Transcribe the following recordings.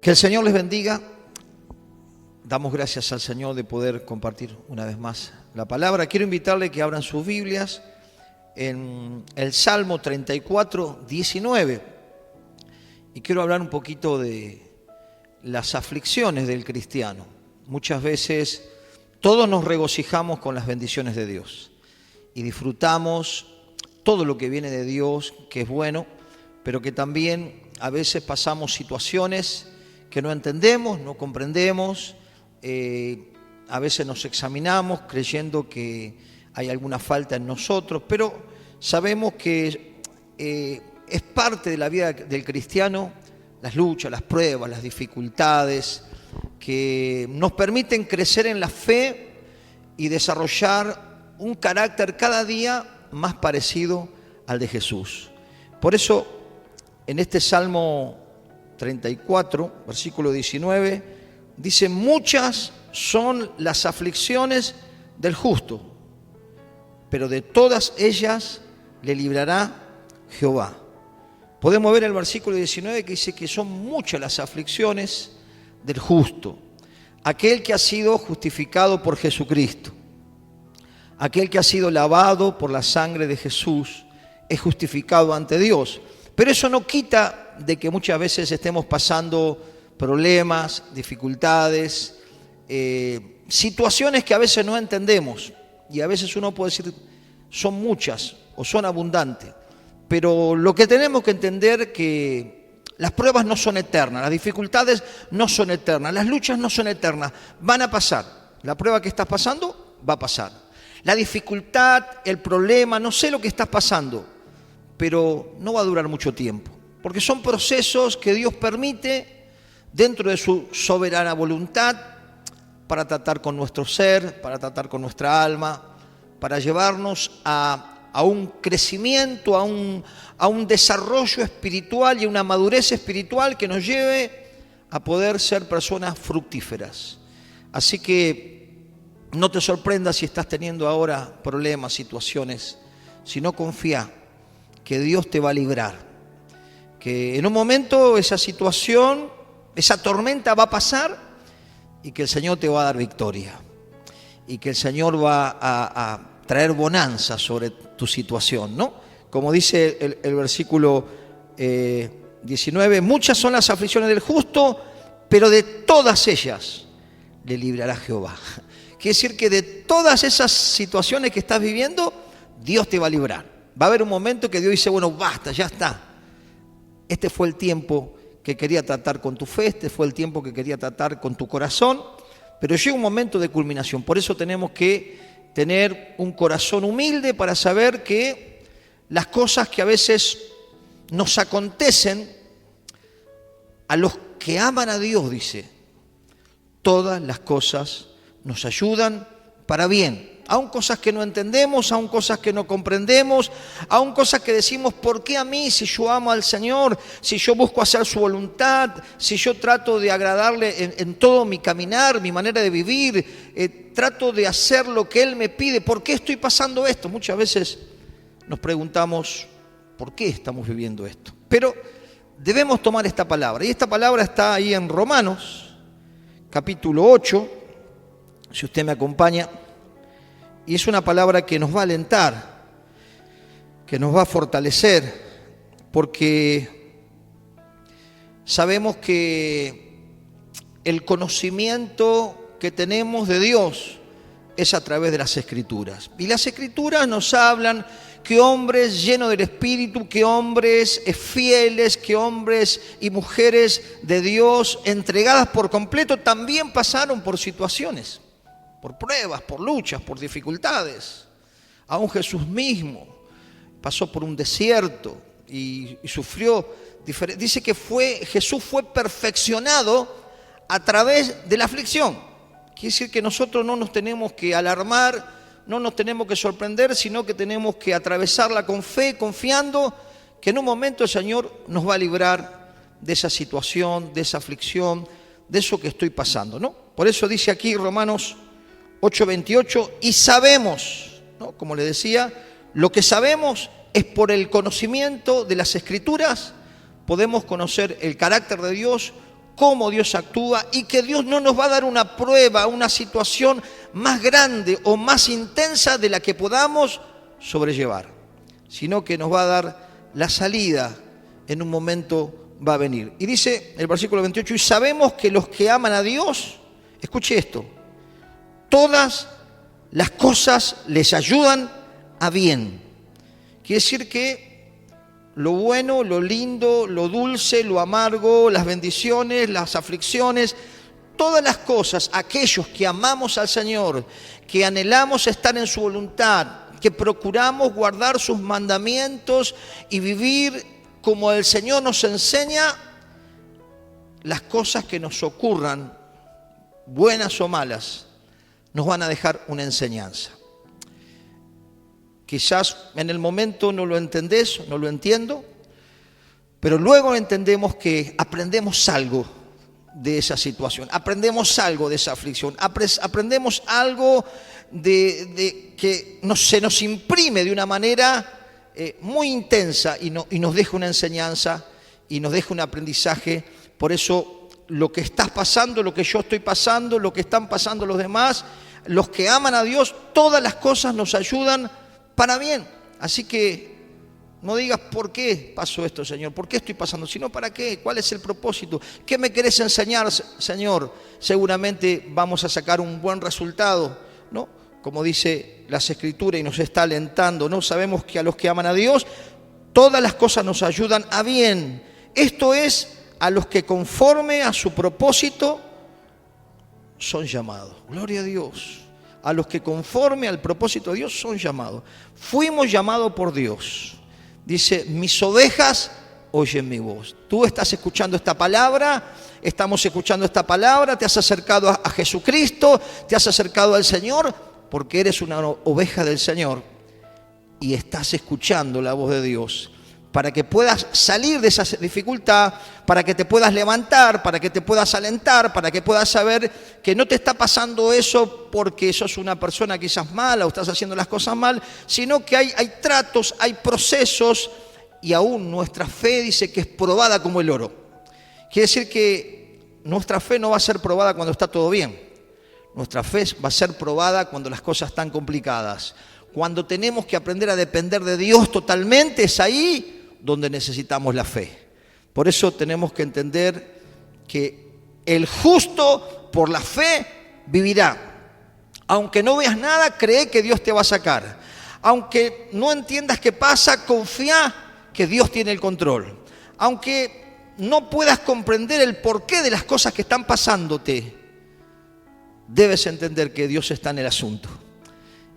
Que el Señor les bendiga. Damos gracias al Señor de poder compartir una vez más la palabra. Quiero invitarle que abran sus Biblias en el Salmo 34, 19. Y quiero hablar un poquito de las aflicciones del cristiano. Muchas veces todos nos regocijamos con las bendiciones de Dios y disfrutamos todo lo que viene de Dios, que es bueno, pero que también a veces pasamos situaciones que no entendemos, no comprendemos. A veces nos examinamos creyendo que hay alguna falta en nosotros, pero sabemos que es parte de la vida del cristiano las luchas, las pruebas, las dificultades que nos permiten crecer en la fe y desarrollar un carácter cada día más parecido al de Jesús. Por eso, en este Salmo 34, versículo 19, dice: muchas son las aflicciones del justo, pero de todas ellas le librará Jehová. Podemos ver el versículo 19 que dice que son muchas las aflicciones del justo, aquel que ha sido justificado por Jesucristo, aquel que ha sido lavado por la sangre de Jesús, es justificado ante Dios. Pero eso no quita de que muchas veces estemos pasando problemas, dificultades, situaciones que a veces no entendemos. Y a veces uno puede decir, son muchas o son abundantes. Pero lo que tenemos que entender es que las pruebas no son eternas, las dificultades no son eternas, las luchas no son eternas, van a pasar. La prueba que estás pasando va a pasar. La dificultad, el problema, no sé lo que estás pasando, pero no va a durar mucho tiempo, porque son procesos que Dios permite dentro de su soberana voluntad para tratar con nuestro ser, para tratar con nuestra alma, para llevarnos a un crecimiento, a un desarrollo espiritual y a una madurez espiritual que nos lleve a poder ser personas fructíferas. Así que no te sorprendas si estás teniendo ahora problemas, situaciones, sino confía que Dios te va a librar, que en un momento esa situación, esa tormenta va a pasar y que el Señor te va a dar victoria y que el Señor va a traer bonanza sobre tu situación, ¿no? Como dice el versículo 19, muchas son las aflicciones del justo, pero de todas ellas le librará Jehová. Quiere decir que de todas esas situaciones que estás viviendo, Dios te va a librar. Va a haber un momento que Dios dice, bueno, basta, ya está. Este fue el tiempo que quería tratar con tu fe, este fue el tiempo que quería tratar con tu corazón, pero llega un momento de culminación. Por eso tenemos que tener un corazón humilde para saber que las cosas que a veces nos acontecen, a los que aman a Dios, dice, todas las cosas nos ayudan para bien. Aún cosas que no entendemos, aún cosas que no comprendemos, aún cosas que decimos, ¿por qué a mí si yo amo al Señor? Si yo busco hacer su voluntad, si yo trato de agradarle en todo mi caminar, mi manera de vivir, trato de hacer lo que Él me pide, ¿por qué estoy pasando esto? Muchas veces nos preguntamos, ¿por qué estamos viviendo esto? Pero debemos tomar esta palabra, y esta palabra está ahí en Romanos, capítulo 8, si usted me acompaña. Y es una palabra que nos va a alentar, que nos va a fortalecer, porque sabemos que el conocimiento que tenemos de Dios es a través de las Escrituras. Y las Escrituras nos hablan que hombres llenos del Espíritu, que hombres fieles, que hombres y mujeres de Dios entregadas por completo también pasaron por situaciones, por pruebas, por luchas, por dificultades. Aún Jesús mismo pasó por un desierto y sufrió. Dice que Jesús fue perfeccionado a través de la aflicción. Quiere decir que nosotros no nos tenemos que alarmar, no nos tenemos que sorprender, sino que tenemos que atravesarla con fe, confiando que en un momento el Señor nos va a librar de esa situación, de esa aflicción, de eso que estoy pasando, ¿no? Por eso dice aquí Romanos 8:28, y sabemos, ¿no? Como le decía, lo que sabemos es por el conocimiento de las Escrituras, podemos conocer el carácter de Dios, cómo Dios actúa y que Dios no nos va a dar una prueba, una situación más grande o más intensa de la que podamos sobrellevar, sino que nos va a dar la salida en un momento va a venir. Y dice el versículo 28, y sabemos que los que aman a Dios, escuche esto, todas las cosas les ayudan a bien. Quiere decir que lo bueno, lo lindo, lo dulce, lo amargo, las bendiciones, las aflicciones, todas las cosas, aquellos que amamos al Señor, que anhelamos estar en su voluntad, que procuramos guardar sus mandamientos y vivir como el Señor nos enseña, las cosas que nos ocurran, buenas o malas, nos van a dejar una enseñanza. Quizás en el momento no lo entendés, no lo entiendo, pero luego entendemos que aprendemos algo de esa situación, aprendemos algo de esa aflicción, aprendemos algo de que se nos imprime de una manera muy intensa y nos deja una enseñanza y nos deja un aprendizaje. Por eso lo que estás pasando, lo que yo estoy pasando, lo que están pasando los demás, los que aman a Dios, todas las cosas nos ayudan para bien. Así que no digas por qué pasó esto, Señor, por qué estoy pasando, sino para qué, cuál es el propósito, qué me querés enseñar, Señor. Seguramente vamos a sacar un buen resultado, ¿no? Como dice las Escrituras y nos está alentando, ¿no? Sabemos que a los que aman a Dios, todas las cosas nos ayudan a bien. Esto es, a los que conforme a su propósito son llamados. Gloria a Dios. A los que conforme al propósito de Dios son llamados. Fuimos llamados por Dios. Dice, mis ovejas oyen mi voz. Tú estás escuchando esta palabra, estamos escuchando esta palabra, te has acercado a Jesucristo, te has acercado al Señor, porque eres una oveja del Señor y estás escuchando la voz de Dios. Para que puedas salir de esa dificultad, para que te puedas levantar, para que te puedas alentar, para que puedas saber que no te está pasando eso porque sos una persona quizás mala o estás haciendo las cosas mal, sino que hay tratos, hay procesos y aún nuestra fe dice que es probada como el oro. Quiere decir que nuestra fe no va a ser probada cuando está todo bien. Nuestra fe va a ser probada cuando las cosas están complicadas. Cuando tenemos que aprender a depender de Dios totalmente, es ahí donde necesitamos la fe. Por eso tenemos que entender que el justo por la fe vivirá. Aunque no veas nada, cree que Dios te va a sacar. Aunque no entiendas qué pasa, confía que Dios tiene el control. Aunque no puedas comprender el porqué de las cosas que están pasándote, debes entender que Dios está en el asunto.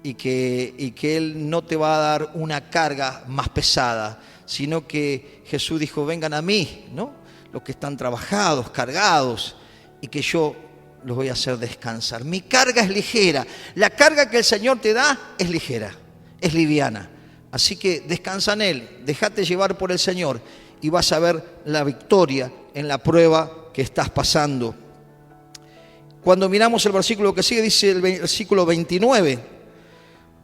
Y que Él no te va a dar una carga más pesada, sino que Jesús dijo, vengan a mí, ¿no? Los que están trabajados, cargados, y que yo los voy a hacer descansar. Mi carga es ligera, la carga que el Señor te da es ligera, es liviana. Así que descansa en Él, déjate llevar por el Señor y vas a ver la victoria en la prueba que estás pasando. Cuando miramos el versículo que sigue, dice el versículo 29,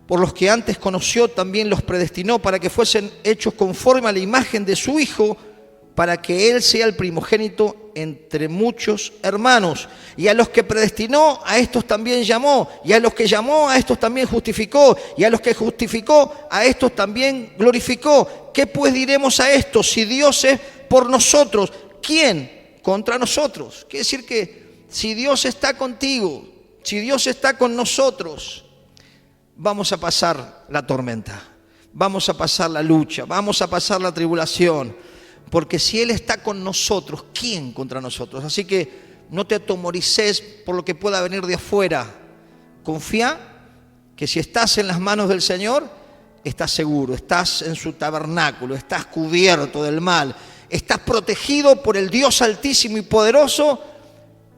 por los que antes conoció también los predestinó para que fuesen hechos conforme a la imagen de su Hijo, para que Él sea el primogénito entre muchos hermanos. Y a los que predestinó, a estos también llamó. Y a los que llamó, a estos también justificó. Y a los que justificó, a estos también glorificó. ¿Qué pues diremos a esto? Si Dios es por nosotros, ¿quién contra nosotros? Quiere decir que si Dios está contigo, si Dios está con nosotros, vamos a pasar la tormenta, vamos a pasar la lucha, vamos a pasar la tribulación, porque si Él está con nosotros, ¿quién contra nosotros? Así que no te atemorices por lo que pueda venir de afuera. Confía que si estás en las manos del Señor, estás seguro, estás en su tabernáculo, estás cubierto del mal, estás protegido por el Dios altísimo y poderoso,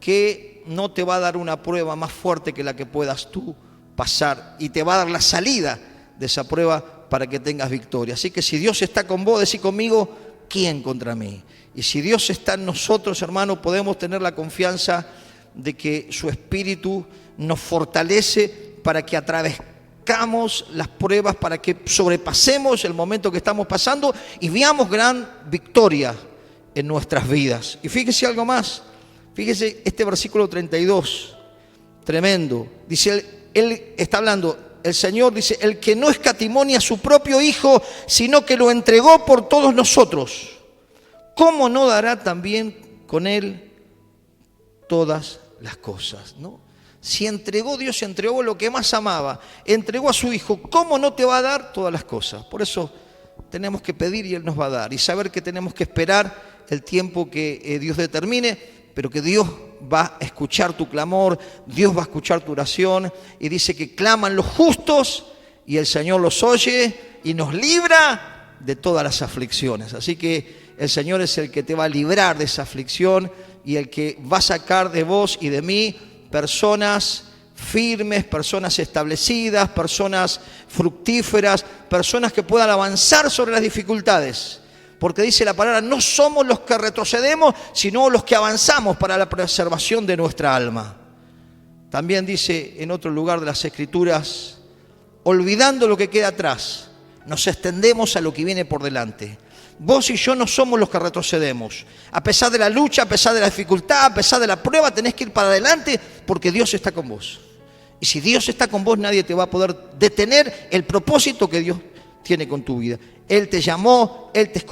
que no te va a dar una prueba más fuerte que la que puedas tú pasar, y te va a dar la salida de esa prueba para que tengas victoria. Así que si Dios está con vos, decí conmigo, ¿quién contra mí? Y si Dios está en nosotros, hermano, podemos tener la confianza de que su Espíritu nos fortalece para que atravescamos las pruebas, para que sobrepasemos el momento que estamos pasando y veamos gran victoria en nuestras vidas. Y fíjese algo más, Fíjese este versículo 32, tremendo. Dice, él está hablando, el Señor dice, el que no escatimó ni a su propio Hijo, sino que lo entregó por todos nosotros, ¿cómo no dará también con Él todas las cosas? ¿No? Si entregó Dios, entregó lo que más amaba, entregó a su Hijo, ¿cómo no te va a dar todas las cosas? Por eso tenemos que pedir y Él nos va a dar, y saber que tenemos que esperar el tiempo que Dios determine, pero que Dios va a escuchar tu clamor, Dios va a escuchar tu oración, y dice que claman los justos y el Señor los oye y nos libra de todas las aflicciones. Así que el Señor es el que te va a librar de esa aflicción y el que va a sacar de vos y de mí personas firmes, personas establecidas, personas fructíferas, personas que puedan avanzar sobre las dificultades. Porque dice la palabra, no somos los que retrocedemos, sino los que avanzamos para la preservación de nuestra alma. También dice en otro lugar de las Escrituras, olvidando lo que queda atrás, nos extendemos a lo que viene por delante. Vos y yo no somos los que retrocedemos. A pesar de la lucha, a pesar de la dificultad, a pesar de la prueba, tenés que ir para adelante porque Dios está con vos. Y si Dios está con vos, nadie te va a poder detener el propósito que Dios tiene con tu vida. Él te llamó, Él te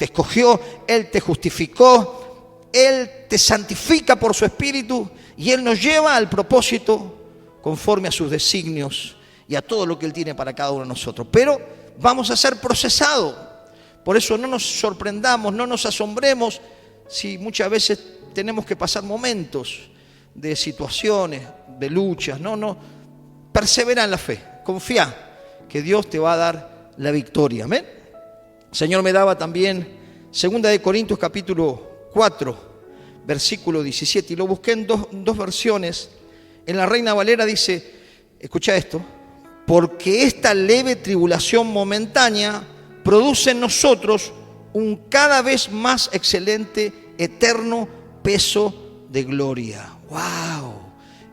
escogió, Él te justificó, Él te santifica por su Espíritu y Él nos lleva al propósito conforme a sus designios y a todo lo que Él tiene para cada uno de nosotros. Pero vamos a ser procesados. Por eso no nos sorprendamos, no nos asombremos si muchas veces tenemos que pasar momentos de situaciones, de luchas. No, persevera en la fe, confía que Dios te va a dar la victoria. Amén. El Señor me daba también 2 Corintios capítulo 4, versículo 17, y lo busqué en dos versiones. En la Reina Valera dice, escucha esto, porque esta leve tribulación momentánea produce en nosotros un cada vez más excelente, eterno peso de gloria. ¡Wow!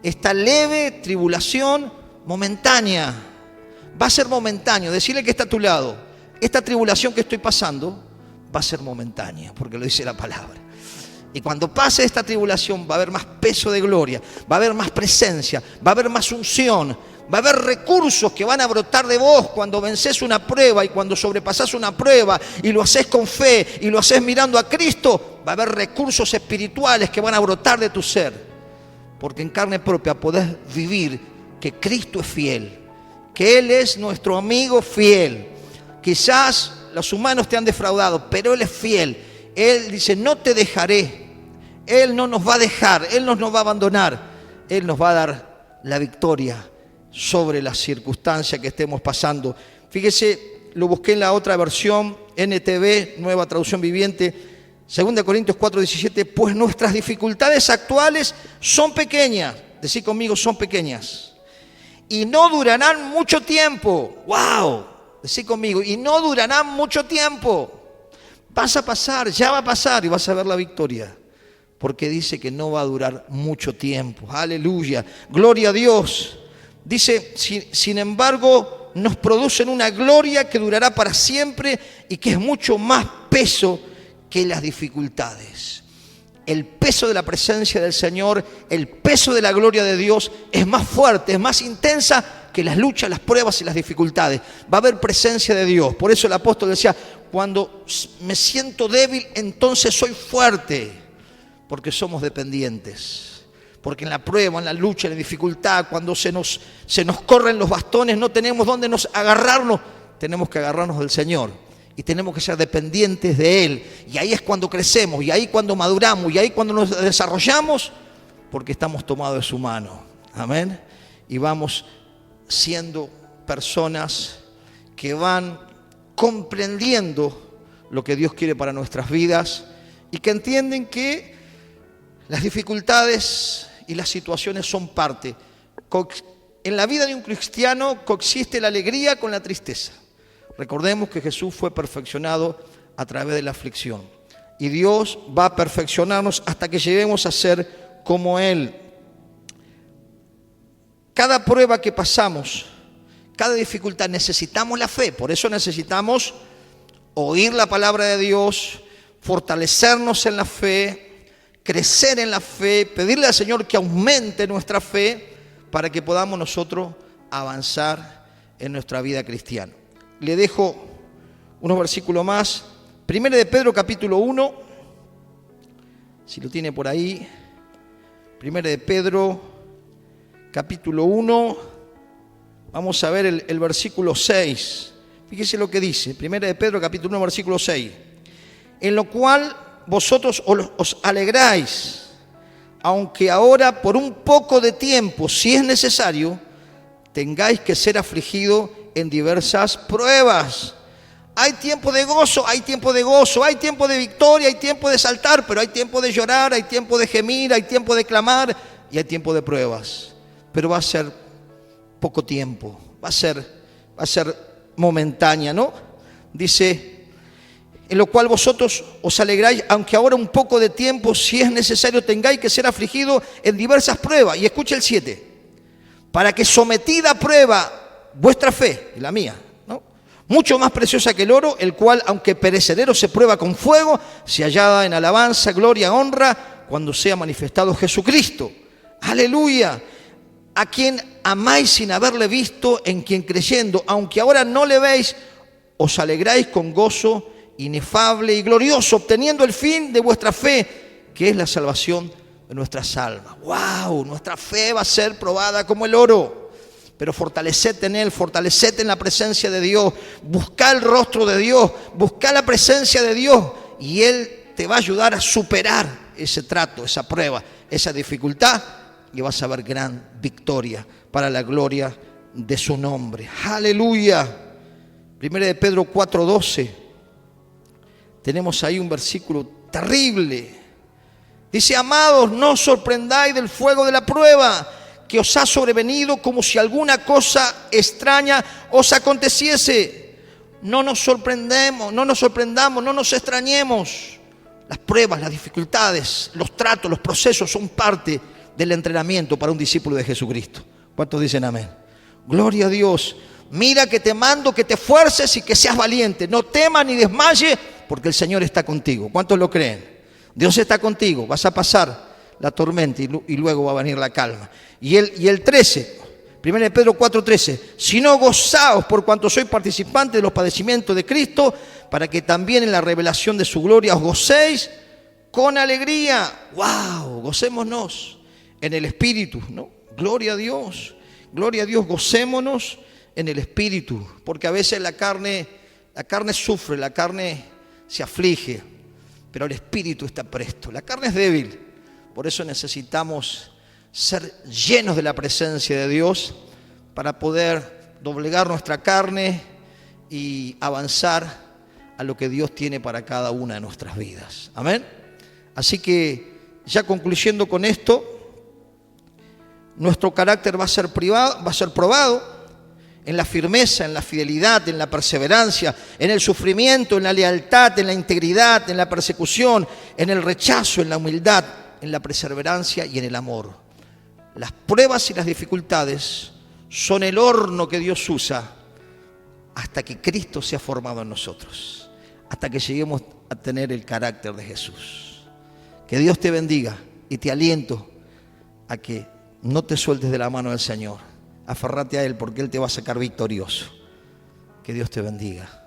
Esta leve tribulación momentánea va a ser momentáneo. Decirle que está a tu lado, esta tribulación que estoy pasando va a ser momentánea, porque lo dice la palabra. Y cuando pase esta tribulación va a haber más peso de gloria, va a haber más presencia, va a haber más unción, va a haber recursos que van a brotar de vos cuando vences una prueba y cuando sobrepasás una prueba y lo haces con fe y lo haces mirando a Cristo. Va a haber recursos espirituales que van a brotar de tu ser. Porque en carne propia podés vivir que Cristo es fiel, que Él es nuestro amigo fiel. Quizás los humanos te han defraudado, pero Él es fiel. Él dice, no te dejaré. Él no nos va a dejar, Él no nos va a abandonar. Él nos va a dar la victoria sobre las circunstancias que estemos pasando. Fíjese, lo busqué en la otra versión, NTV, Nueva Traducción Viviente, 2 Corintios 4:17, pues nuestras dificultades actuales son pequeñas, decí conmigo, son pequeñas, y no durarán mucho tiempo. ¡Wow! Decí conmigo, y no durarán mucho tiempo. Vas a pasar, ya va a pasar y vas a ver la victoria, porque dice que no va a durar mucho tiempo. Aleluya, gloria a Dios. Dice, sin embargo, nos producen una gloria que durará para siempre y que es mucho más peso que las dificultades. El peso de la presencia del Señor, el peso de la gloria de Dios es más fuerte, es más intensa que las luchas, las pruebas y las dificultades. Va a haber presencia de Dios. Por eso el apóstol decía, cuando me siento débil, entonces soy fuerte, porque somos dependientes. Porque en la prueba, en la lucha, en la dificultad, cuando se nos corren los bastones, no tenemos dónde agarrarnos, tenemos que agarrarnos del Señor. Y tenemos que ser dependientes de Él. Y ahí es cuando crecemos, y ahí cuando maduramos, y ahí cuando nos desarrollamos, porque estamos tomados de su mano. Amén. Y vamos siendo personas que van comprendiendo lo que Dios quiere para nuestras vidas y que entienden que las dificultades y las situaciones son parte. En la vida de un cristiano coexiste la alegría con la tristeza. Recordemos que Jesús fue perfeccionado a través de la aflicción. Y Dios va a perfeccionarnos hasta que lleguemos a ser como Él. Cada prueba que pasamos, cada dificultad, necesitamos la fe. Por eso necesitamos oír la palabra de Dios, fortalecernos en la fe, crecer en la fe, pedirle al Señor que aumente nuestra fe para que podamos nosotros avanzar en nuestra vida cristiana. Le dejo unos versículos más. Primero de Pedro capítulo 1, si lo tiene por ahí. Primero de Pedro capítulo 1, vamos a ver el versículo 6. Fíjese lo que dice, Primera de Pedro capítulo 1, versículo 6. En lo cual vosotros os alegráis, aunque ahora por un poco de tiempo, si es necesario, tengáis que ser afligidos en diversas pruebas. Hay tiempo de gozo, hay tiempo de gozo, hay tiempo de victoria, hay tiempo de saltar, pero hay tiempo de llorar, hay tiempo de gemir, hay tiempo de clamar y hay tiempo de pruebas. Pero va a ser poco tiempo, va a ser momentánea, ¿no? Dice, en lo cual vosotros os alegráis, aunque ahora un poco de tiempo, si es necesario, tengáis que ser afligidos en diversas pruebas. Y escucha el 7, para que sometida a prueba vuestra fe, y la mía, ¿no?, mucho más preciosa que el oro, el cual, aunque perecedero, se prueba con fuego, se hallada en alabanza, gloria, honra, cuando sea manifestado Jesucristo. Aleluya. A quien amáis sin haberle visto, en quien creyendo, aunque ahora no le veis, os alegráis con gozo inefable y glorioso, obteniendo el fin de vuestra fe, que es la salvación de nuestras almas. ¡Wow! Nuestra fe va a ser probada como el oro. Pero fortalecete en Él, fortalecete en la presencia de Dios, busca el rostro de Dios, busca la presencia de Dios, y Él te va a ayudar a superar ese trato, esa prueba, esa dificultad, y vas a ver gran victoria para la gloria de su nombre. ¡Aleluya! Primera de Pedro 4:12. Tenemos ahí un versículo terrible. Dice, amados, no os sorprendáis del fuego de la prueba que os ha sobrevenido como si alguna cosa extraña os aconteciese. No nos sorprendamos, no nos extrañemos. Las pruebas, las dificultades, los tratos, los procesos son parte del entrenamiento para un discípulo de Jesucristo. ¿Cuántos dicen amén? Gloria a Dios. Mira que te mando que te esfuerces y que seas valiente. No temas ni desmayes, porque el Señor está contigo. ¿Cuántos lo creen? Dios está contigo. Vas a pasar la tormenta y luego va a venir la calma. Y el 13, 1 Pedro 4:13. Si no, gozaos por cuanto sois participantes de los padecimientos de Cristo, para que también en la revelación de su gloria os gocéis con alegría. ¡Wow! Gocémonos en el Espíritu, ¿no? Gloria a Dios, gocémonos en el Espíritu, porque a veces la carne sufre, la carne se aflige, pero el Espíritu está presto. La carne es débil, por eso necesitamos ser llenos de la presencia de Dios para poder doblegar nuestra carne y avanzar a lo que Dios tiene para cada una de nuestras vidas. Amén. Así que, ya concluyendo con esto, nuestro carácter va a ser probado en la firmeza, en la fidelidad, en la perseverancia, en el sufrimiento, en la lealtad, en la integridad, en la persecución, en el rechazo, en la humildad, en la perseverancia y en el amor. Las pruebas y las dificultades son el horno que Dios usa hasta que Cristo sea formado en nosotros, hasta que lleguemos a tener el carácter de Jesús. Que Dios te bendiga y te aliento a que no te sueltes de la mano del Señor. Aferrate a Él porque Él te va a sacar victorioso. Que Dios te bendiga.